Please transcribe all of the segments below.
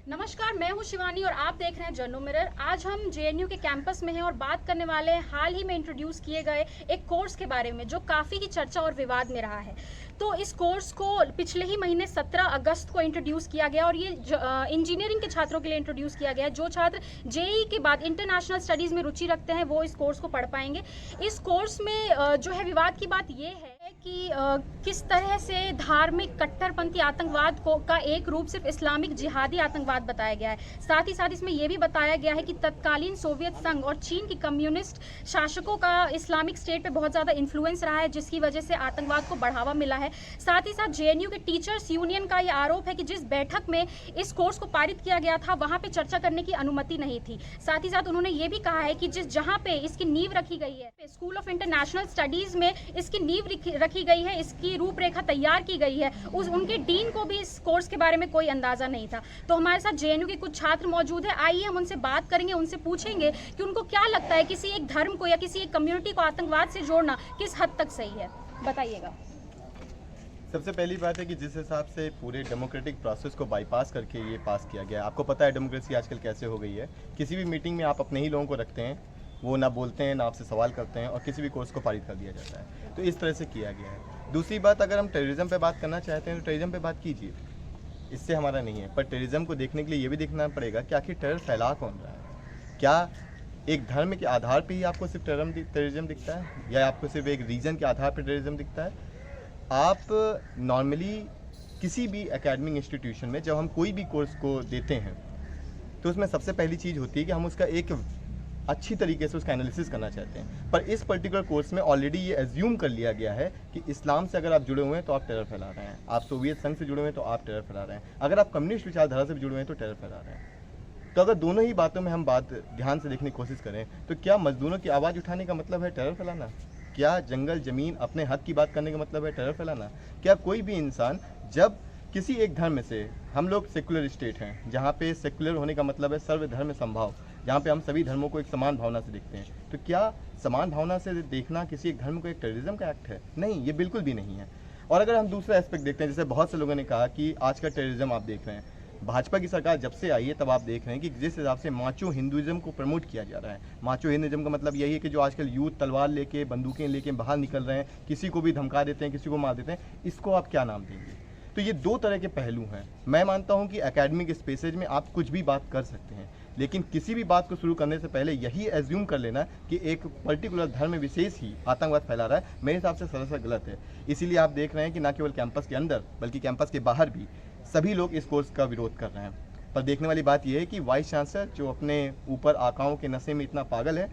नमस्कार, मैं हूं शिवानी और आप देख रहे हैं जर्नो मिरर। आज हम जेएनयू के कैंपस में हैं और बात करने वाले हैं हाल ही में इंट्रोड्यूस किए गए एक कोर्स के बारे में जो काफ़ी ही चर्चा और विवाद में रहा है। तो इस कोर्स को पिछले ही महीने 17 अगस्त को इंट्रोड्यूस किया गया और ये इंजीनियरिंग के छात्रों के लिए इंट्रोड्यूस किया गया है। जो छात्र जेईई के बाद इंटरनेशनल स्टडीज़ में रुचि रखते हैं वो इस कोर्स को पढ़ पाएंगे। इस कोर्स में जो है विवाद की बात ये है कि किस तरह से धार्मिक कट्टरपंथी आतंकवाद का एक रूप सिर्फ इस्लामिक जिहादी आतंकवाद बताया गया है। साथ ही साथ इसमें यह भी बताया गया है कि तत्कालीन सोवियत संघ और चीन की कम्युनिस्ट शासकों का इस्लामिक स्टेट पे बहुत ज़्यादा इन्फ्लुएंस रहा है, जिसकी वजह से आतंकवाद को बढ़ावा मिला है। साथ ही साथ जेएनयू के टीचर्स यूनियन का यह आरोप है कि जिस बैठक में इस कोर्स को पारित किया गया था वहाँ पर चर्चा करने की अनुमति नहीं थी। साथ ही साथ उन्होंने ये भी कहा है कि जहाँ पे इसकी नींव रखी गई है, स्कूल ऑफ इंटरनेशनल स्टडीज़ में इसकी नींव रखी गई है, इसकी रूपरेखा तैयार की गई है, उनके डीन को भी इस कोर्स के बारे में कोई अंदाजा नहीं था। तो हमारे साथ जेएनयू के कुछ छात्र मौजूद है, आइए हम उनसे बात करेंगे, उनसे पूछेंगे कि उनको क्या लगता है किसी एक धर्म को या किसी एक कम्युनिटी को आतंकवाद से जोड़ना किस हद तक सही है, बताइएगा। सबसे पहली बात है कि जिस हिसाब से पूरे डेमोक्रेटिक प्रोसेस को बाईपास करके ये पास किया गया, आपको पता है डेमोक्रेसी आजकल कैसे हो गई है। किसी भी मीटिंग में आप अपने ही लोगों को रखते हैं, वो ना बोलते हैं ना आपसे सवाल करते हैं और किसी भी कोर्स को पारित कर दिया जाता है। तो इस तरह से किया गया है। दूसरी बात, अगर हम टेररिज्म पे बात करना चाहते हैं तो टेररिज्म पे बात कीजिए, इससे हमारा नहीं है। पर टेररिज्म को देखने के लिए ये भी देखना पड़ेगा कि आखिर टेरर फैला कौन रहा है। क्या एक धर्म के आधार पर ही आपको सिर्फ टेररिज्म दिखता है या आपको सिर्फ एक रीजन के आधार पर टेररिज्म दिखता है? आप नॉर्मली किसी भी एकेडमिक इंस्टीट्यूशन में जब हम कोई भी कोर्स को देते हैं तो उसमें सबसे पहली चीज़ होती है कि हम उसका एक अच्छी तरीके से उसका एनालिसिस करना चाहते हैं। पर इस पर्टिकुलर कोर्स में ऑलरेडी ये एज्यूम कर लिया गया है कि इस्लाम से अगर आप जुड़े हुए हैं तो आप टेरर फैला रहे हैं, आप सोवियत संघ से जुड़े हुए हैं तो आप टेरर फैला रहे हैं, अगर आप कम्युनिस्ट विचारधारा से जुड़े हुए हैं तो टेरर फैला रहे हैं। तो अगर दोनों ही बातों में हम बात ध्यान से देखने की कोशिश करें तो क्या मजदूरों की आवाज़ उठाने का मतलब है टेरर फैलाना? क्या जंगल ज़मीन अपने हक की बात करने का मतलब है टेरर फैलाना? क्या कोई भी इंसान जब किसी एक धर्म से, हम लोग सेकुलर स्टेट हैं जहाँ पे सेकुलर होने का मतलब है सर्वधर्म समभाव, जहाँ पे हम सभी धर्मों को एक समान भावना से देखते हैं, तो क्या समान भावना से देखना किसी एक धर्म को एक टेररिज्म का एक्ट है? नहीं, ये बिल्कुल भी नहीं है। और अगर हम दूसरा एस्पेक्ट देखते हैं, जैसे बहुत से लोगों ने कहा कि आज का टेररिज्म आप देख रहे हैं, भाजपा की सरकार जब से आई है तब आप देख रहे हैं कि जिस हिसाब से माचो हिंदुइज्म को प्रमोट किया जा रहा है। माचो हिंदुइज्म का मतलब यही है कि जो आजकल यूथ तलवार लेके बंदूकें लेके बाहर निकल रहे हैं, किसी को भी धमका देते हैं, किसी को मार देते हैं, इसको आप क्या नाम देंगे? तो ये दो तरह के पहलू हैं। मैं मानता हूं कि एकेडमिक स्पेसेज में आप कुछ भी बात कर सकते हैं, लेकिन किसी भी बात को शुरू करने से पहले यही एज्यूम कर लेना कि एक पर्टिकुलर धर्म विशेष ही आतंकवाद फैला रहा है, मेरे हिसाब से सरासर गलत है। इसीलिए आप देख रहे हैं कि न केवल कैंपस के अंदर बल्कि कैंपस के बाहर भी सभी लोग इस कोर्स का विरोध कर रहे हैं। पर देखने वाली बात यह है कि वाइस चांसलर जो अपने ऊपर आकाओं के नशे में इतना पागल है,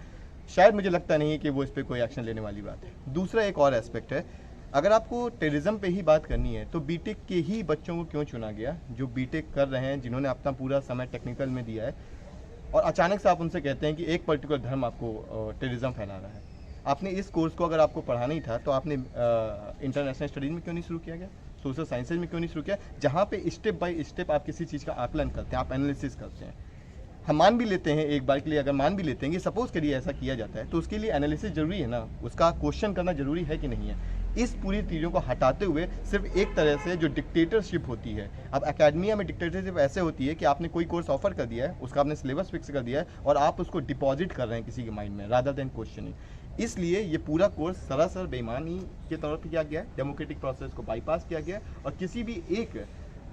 शायद मुझे लगता नहीं है कि वो इस पर कोई एक्शन लेने वाली बात है। दूसरा एक और एस्पेक्ट है, अगर आपको टेररिज्म पे ही बात करनी है तो बीटेक के ही बच्चों को क्यों चुना गया, जो बीटेक कर रहे हैं, जिन्होंने अपना पूरा समय टेक्निकल में दिया है, और अचानक से आप उनसे कहते हैं कि एक पर्टिकुलर धर्म आपको टेररिज्म फैला रहा है। आपने इस कोर्स को अगर आपको पढ़ाना ही था तो आपने इंटरनेशनल स्टडीज़ में क्यों नहीं शुरू किया गया, सोशल साइंसेज में क्यों नहीं शुरू किया, जहाँ पे स्टेप बाय स्टेप आप किसी चीज़ का आकलन करते हैं, आप एनालिसिस करते हैं। हम मान भी लेते हैं एक बार के लिए, अगर मान भी लेते हैं कि सपोज करिए ऐसा किया जाता है, तो उसके लिए एनालिसिस जरूरी है ना, उसका क्वेश्चन करना जरूरी है कि नहीं है। इस पूरी चीज़ों को हटाते हुए सिर्फ एक तरह से जो डिक्टेटरशिप होती है, अब एकेडमिया में डिक्टेटरशिप ऐसे होती है कि आपने कोई कोर्स ऑफर कर दिया है, उसका आपने सिलेबस फिक्स कर दिया है और आप उसको डिपॉजिट कर रहे हैं किसी के माइंड में रादर देन क्वेश्चनिंग। इसलिए ये पूरा कोर्स सरासर बेईमानी के तौर पर किया गया है, डेमोक्रेटिक प्रोसेस को बाईपास किया गया है और किसी भी एक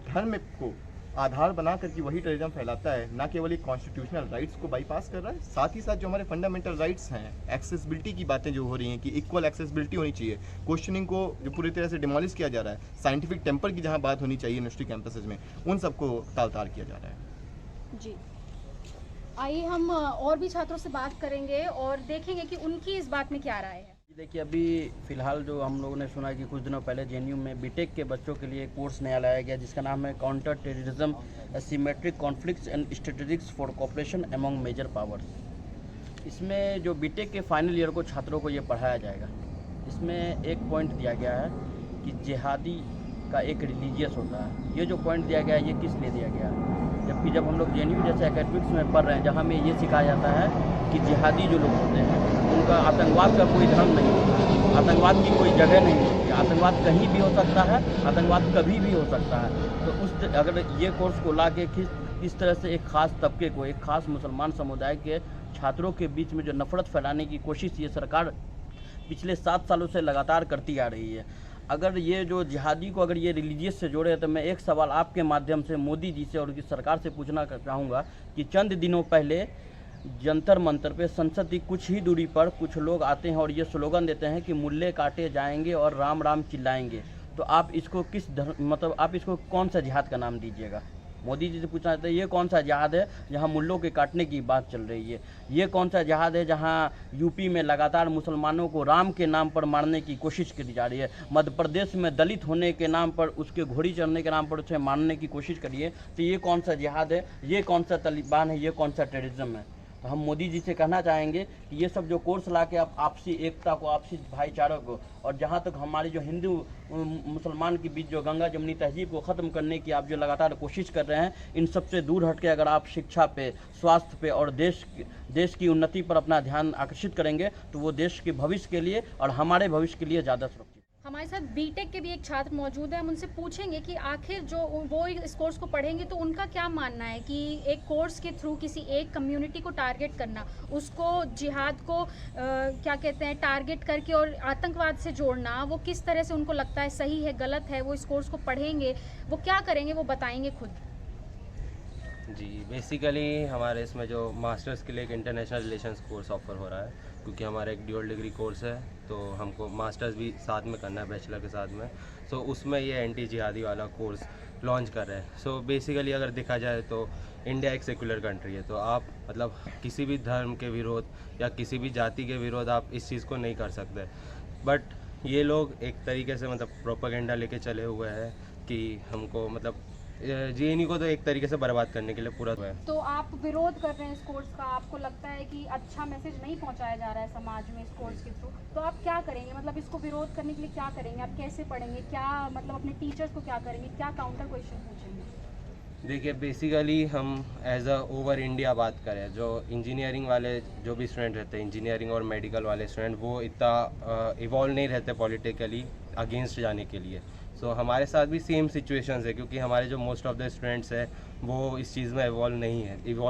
धर्म को आधार बना करके वही टेररिज्म फैलाता है, ना केवल एक कॉन्स्टिट्यूशनल राइट्स को बाईपास कर रहा है, साथ ही साथ जो हमारे फंडामेंटल राइट्स हैं, एक्सेसिबिलिटी की बातें जो हो रही हैं कि इक्वल एक्सेसिबिलिटी होनी चाहिए, क्वेश्चनिंग को जो पूरी तरह से डिमोलिश किया जा रहा है, साइंटिफिक टेम्पर की जहां बात होनी चाहिए यूनिवर्सिटी कैंपसेज में, उन सबको ताल-ताल किया जा रहा है। जी, आइए हम और भी छात्रों से बात करेंगे और देखेंगे कि उनकी इस बात में क्या राय है। देखिए, अभी फ़िलहाल जो हम लोगों ने सुना है कि कुछ दिनों पहले जेएनयू में बीटेक के बच्चों के लिए एक कोर्स नया लाया गया जिसका नाम है counter terrorism asymmetric conflicts and strategics for cooperation among major powers. इसमें जो बीटेक के फाइनल ईयर को छात्रों को ये पढ़ाया जाएगा। इसमें एक पॉइंट दिया गया है कि जिहादी का एक रिलीजियस होता है। ये जो पॉइंट दिया गया है ये किस लिए दिया गया है, जबकि जब हम लोग जेएनयू जैसे एकेडमिक्स में पढ़ रहे हैं जहाँ में ये सिखाया जाता है कि जिहादी जो लोग होते हैं उनका आतंकवाद का कोई धर्म नहीं होता, आतंकवाद की कोई जगह नहीं होती, आतंकवाद कहीं भी हो सकता है, आतंकवाद कभी भी हो सकता है। तो उस अगर ये कोर्स को ला के किस तरह से एक खास तबके को, एक खास मुसलमान समुदाय के छात्रों के बीच में जो नफरत फैलाने की कोशिश ये सरकार पिछले 7 सालों से लगातार करती आ रही है। अगर ये जो जिहादी को अगर ये रिलीजियस से जोड़े तो मैं एक सवाल आपके माध्यम से मोदी जी से और उनकी सरकार से पूछना चाहूँगा कि चंद दिनों पहले जंतर मंतर पे संसद की कुछ ही दूरी पर कुछ लोग आते हैं और ये स्लोगन देते हैं कि मुल्ले काटे जाएंगे और राम राम चिल्लाएंगे। तो आप इसको किस मतलब आप इसको कौन सा जिहाद का नाम दीजिएगा? मोदी जी से पूछना चाहते हैं ये कौन सा जिहाद है जहां मुल्लों के काटने की बात चल रही है? ये कौन सा जिहाद है जहां यूपी में लगातार मुसलमानों को राम के नाम पर मारने की कोशिश की जा रही है? मध्य प्रदेश में दलित होने के नाम पर, उसके घोड़ी चढ़ने के नाम पर उसे मारने की कोशिश करी है। तो ये कौन सा जिहाद है? ये कौन सा तालिबान है? ये कौन सा टेररिज्म है? तो हम मोदी जी से कहना चाहेंगे कि ये सब जो कोर्स ला के आप आपसी एकता को, आपसी भाईचारा को, और जहाँ तक हमारी जो हिंदू मुसलमान के बीच जो गंगा जमुनी तहजीब को ख़त्म करने की आप जो लगातार कोशिश कर रहे हैं, इन सब से दूर हट के अगर आप शिक्षा पे, स्वास्थ्य पे और देश की उन्नति पर अपना ध्यान आकर्षित करेंगे तो वो देश के भविष्य के लिए और हमारे भविष्य के लिए ज़्यादा सुरक्षित। हमारे साथ बीटेक के भी एक छात्र मौजूद है, हम उनसे पूछेंगे कि आखिर जो वो इस कोर्स को पढ़ेंगे तो उनका क्या मानना है कि एक कोर्स के थ्रू किसी एक कम्युनिटी को टारगेट करना, उसको जिहाद को क्या कहते हैं टारगेट करके और आतंकवाद से जोड़ना, वो किस तरह से उनको लगता है सही है गलत है? वो इस कोर्स को पढ़ेंगे, वो क्या करेंगे, वो बताएंगे खुद। जी, बेसिकली हमारे इसमें जो मास्टर्स के लिए एक इंटरनेशनल रिलेशंस कोर्स ऑफर हो रहा है, क्योंकि हमारा एक ड्यूअल डिग्री कोर्स है तो हमको मास्टर्स भी साथ में करना है बैचलर के साथ में। सो उसमें ये एंटी जिहादी वाला कोर्स लॉन्च कर रहे हैं। सो बेसिकली अगर देखा जाए तो इंडिया एक सेकुलर कंट्री है, तो आप मतलब किसी भी धर्म के विरोध या किसी भी जाति के विरोध आप इस चीज़ को नहीं कर सकते। बट ये लोग एक तरीके से मतलब प्रोपेगेंडा लेके चले हुए हैं कि हमको मतलब जेएनयू को तो एक तरीके से बर्बाद करने के लिए पूरा है। तो आप विरोध कर रहे हैं इस कोर्स का, आपको लगता है कि अच्छा मैसेज नहीं पहुंचाया जा रहा है समाज में इस कोर्स के थ्रू, तो आप क्या करेंगे? मतलब इसको विरोध करने के लिए क्या करेंगे? आप कैसे पढ़ेंगे? क्या मतलब अपने टीचर्स को क्या करेंगे? क्या काउंटर क्वेश्चन पूछेंगे? देखिए, बेसिकली हम एज अ ओवर इंडिया बात करें, जो इंजीनियरिंग वाले जो भी स्टूडेंट रहते हैं, इंजीनियरिंग और मेडिकल वाले स्टूडेंट, वो इतना इवॉल्व नहीं रहते पॉलिटिकली अगेंस्ट जाने के लिए। सो हमारे साथ भी सेम सिचुएशंस है, क्योंकि हमारे जो मोस्ट ऑफ द स्टूडेंट्स हैं वो इस चीज़ में इवॉल्व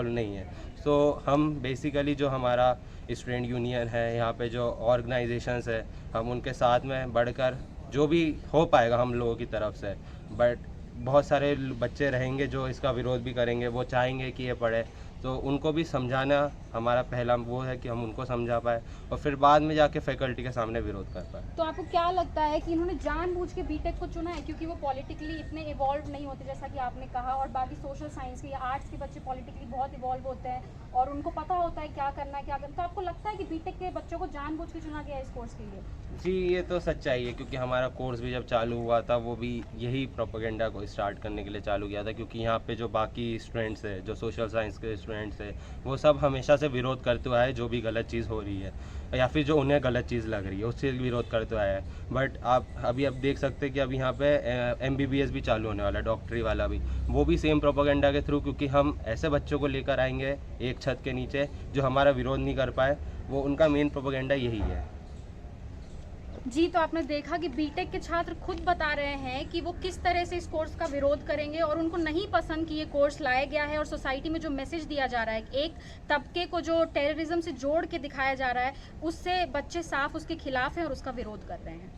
नहीं है। सो हम बेसिकली जो हमारा स्टूडेंट यूनियन है, यहाँ पे जो ऑर्गेनाइजेशंस है, हम उनके साथ में बढ़कर जो भी हो पाएगा हम लोगों की तरफ से। बट बहुत सारे बच्चे रहेंगे जो इसका विरोध भी करेंगे, वो चाहेंगे कि ये पढ़े, तो उनको भी समझाना हमारा पहला वो है कि हम उनको समझा पाए और फिर बाद में जाके फैकल्टी के सामने विरोध कर पाए। तो आपको क्या लगता है कि इन्होंने जानबूझ के बीटेक को चुना है क्योंकि वो पॉलिटिकली इतने इवॉल्व नहीं होते जैसा कि आपने कहा, और बाकी सोशल साइंस के या आर्ट्स के बच्चे पॉलिटिकली बहुत इवॉल्व होते हैं और उनको पता होता है क्या करना है क्या करना, तो आपको लगता है कि बीटेक के बच्चों को जानबूझ के चुना गया इस कोर्स के लिए? जी, ये तो सच्चाई है, क्योंकि हमारा कोर्स भी जब चालू हुआ था वो भी यही प्रोपेगेंडा को स्टार्ट करने के लिए चालू किया था, क्योंकि यहाँ पे जो बाकी स्टूडेंट्स है, जो सोशल साइंस के स्टूडेंट्स है, वो सब हमेशा से विरोध करते हुए आए जो भी गलत चीज़ हो रही है या फिर जो उन्हें गलत चीज़ लग रही है उससे विरोध करते आए हैं। बट आप अभी देख सकते हैं कि अभी यहाँ पे MBBS भी चालू होने वाला है, डॉक्टरी वाला भी, वो भी सेम प्रोपेगेंडा के थ्रू, क्योंकि हम ऐसे बच्चों को लेकर आएंगे एक छत के नीचे जो हमारा विरोध नहीं कर पाए, वो उनका मेन प्रोपेगेंडा यही है। जी, तो आपने देखा कि बीटेक के छात्र खुद बता रहे हैं कि वो किस तरह से इस कोर्स का विरोध करेंगे और उनको नहीं पसंद कि ये कोर्स लाया गया है और सोसाइटी में जो मैसेज दिया जा रहा है, एक तबके को जो टेररिज्म से जोड़ के दिखाया जा रहा है, उससे बच्चे साफ उसके खिलाफ हैं और उसका विरोध कर रहे हैं।